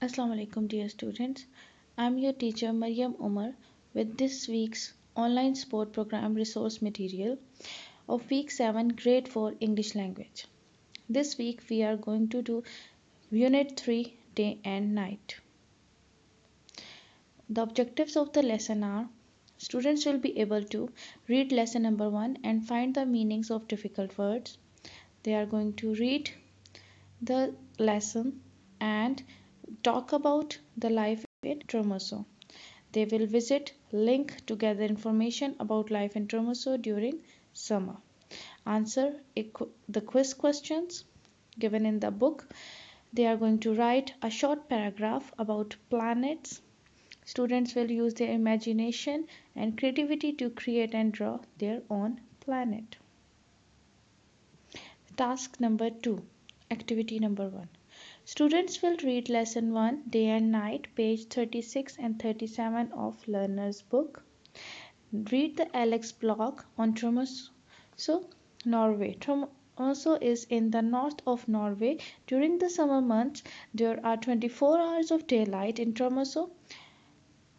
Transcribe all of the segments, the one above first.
Assalamu alaikum dear students. I'm your teacher Maryam Umar with this week's online sport program resource material of week 7 grade 4 English language. This week we are going to do unit 3 day and night. The objectives of the lesson are students will be able to read lesson number 1 and find the meanings of difficult words. They are going to read the lesson and talk about the life in Tromoso. They will visit link to gather information about life in Tromoso during summer. Answer the quiz questions given in the book. They are going to write a short paragraph about planets. Students will use their imagination and creativity to create and draw their own planet. Task number 2. Activity number 1. Students will read lesson 1 day and night, page 36 and 37 of learner's book. Read the Alex blog on Tromsø, Norway. Tromsø is in the north of Norway. During the summer months, there are 24 hours of daylight in Tromsø.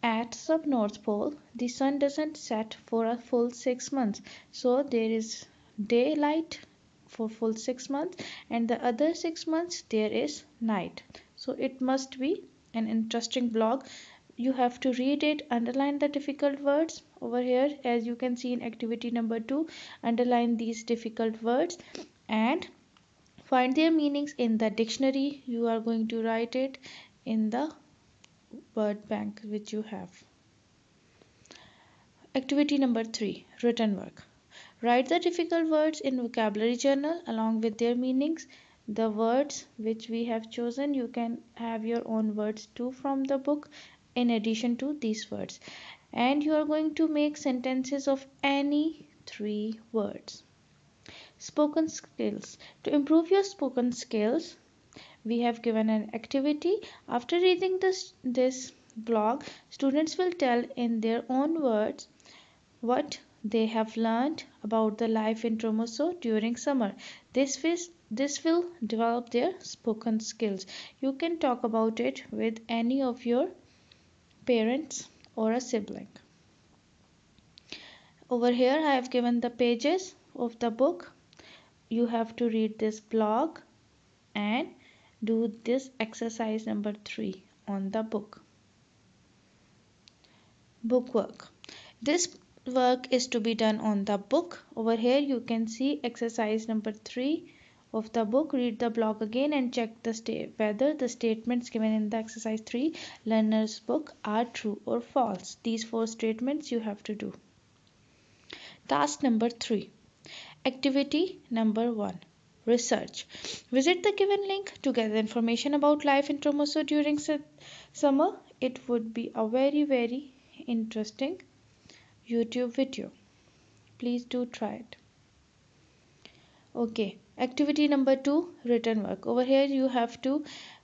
At sub North Pole, the sun doesn't set for a full 6 months, so there is daylight for full 6 months, and the other 6 months there is night. So it must be an interesting blog. You have to read it, underline the difficult words over here as you can see in activity number 2. Underline these difficult words and find their meanings in the dictionary. You are going to write it in the word bank which you have. Activity number 3. Written work. Write the difficult words in vocabulary journal along with their meanings. The words which we have chosen, you can have your own words too from the book in addition to these words. And you are going to make sentences of any 3 words. Spoken skills. To improve your spoken skills, we have given an activity. After reading this blog, students will tell in their own words what they have learned about the life in Tromsø during summer. This will develop their spoken skills. You can talk about it with any of your parents or a sibling. Over here I have given the pages of the book. You have to read this blog and do this exercise number 3 on the book. Book work. This work is to be done on the book. Over here you can see exercise number 3 of the book. Read the blog again and check whether the statements given in the exercise 3 learner's book are true or false. These 4 statements you have to do. Task number 3. Activity number 1. Research. Visit the given link to gather information about life in Tromsø during summer. It would be a very interesting YouTube video. Please do try it. Okay, activity number 2, written work. Over here you have to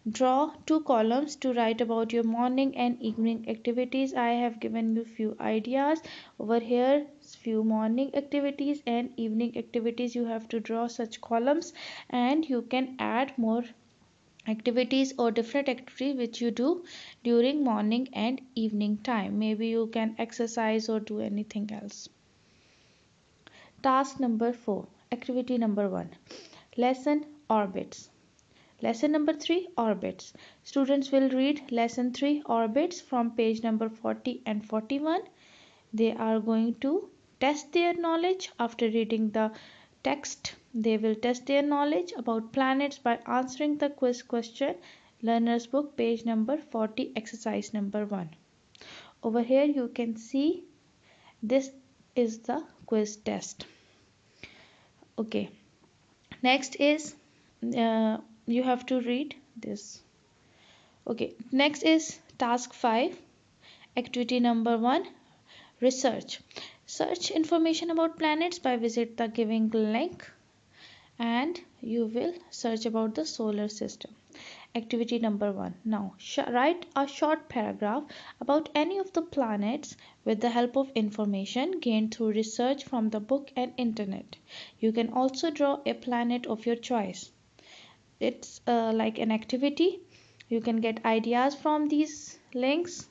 draw 2 columns to write about your morning and evening activities. I have given you few ideas. Over here few morning activities and evening activities. You have to draw such columns and you can add more activities or different activities which you do during morning and evening time. Maybe you can exercise or do anything else. Task number 4. Activity number 1. Lesson orbits. Lesson number 3, orbits. Students will read lesson 3, orbits, from page number 40 and 41. They are going to test their knowledge after reading the text. They will test their knowledge about planets by answering the quiz question, learner's book, page number 40, exercise number 1. Over here you can see this is the quiz test. Okay, next is you have to read this. Okay, next is task 5, activity number 1, research. Search information about planets by visit the given link and you will search about the solar system. Activity number 1. Now write a short paragraph about any of the planets with the help of information gained through research from the book and internet. You can also draw a planet of your choice. It's like an activity. You can get ideas from these links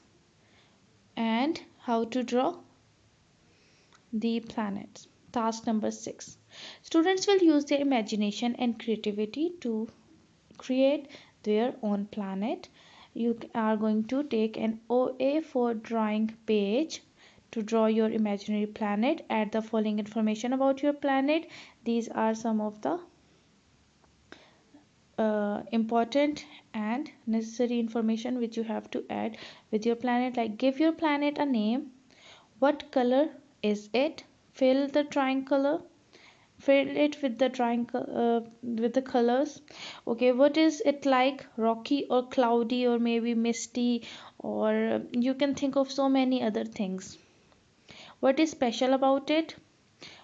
and how to draw the planets. Task number 6. Students will use their imagination and creativity to create their own planet. You are going to take an OA for drawing page to draw your imaginary planet. Add the following information about your planet. These are some of the important and necessary information which you have to add with your planet, like give your planet a name, what color is it, fill the triangle, fill it with the triangle with the colors. Okay, what is it like, rocky or cloudy or maybe misty, or you can think of so many other things. What is special about it,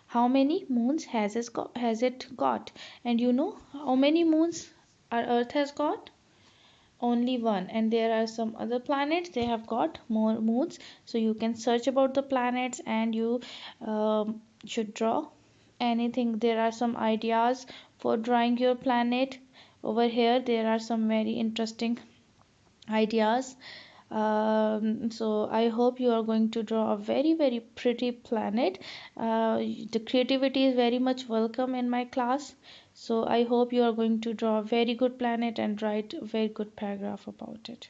how many moons has it got, and you know how many moons our earth has got, only one, and there are some other planets they have got more moons. So you can search about the planets and you should draw anything. There are some ideas for drawing your planet over here. There are some very interesting ideas. So I hope you are going to draw a very pretty planet. The creativity is very much welcome in my class. So I hope you are going to draw a very good planet and write a very good paragraph about it.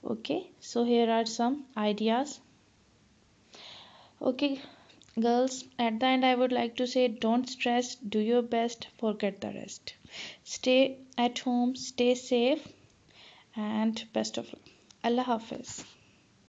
Okay, so here are some ideas. Okay, girls, at the end I would like to say, don't stress, do your best, forget the rest. Stay at home, stay safe, and best of luck. Allah Hafiz.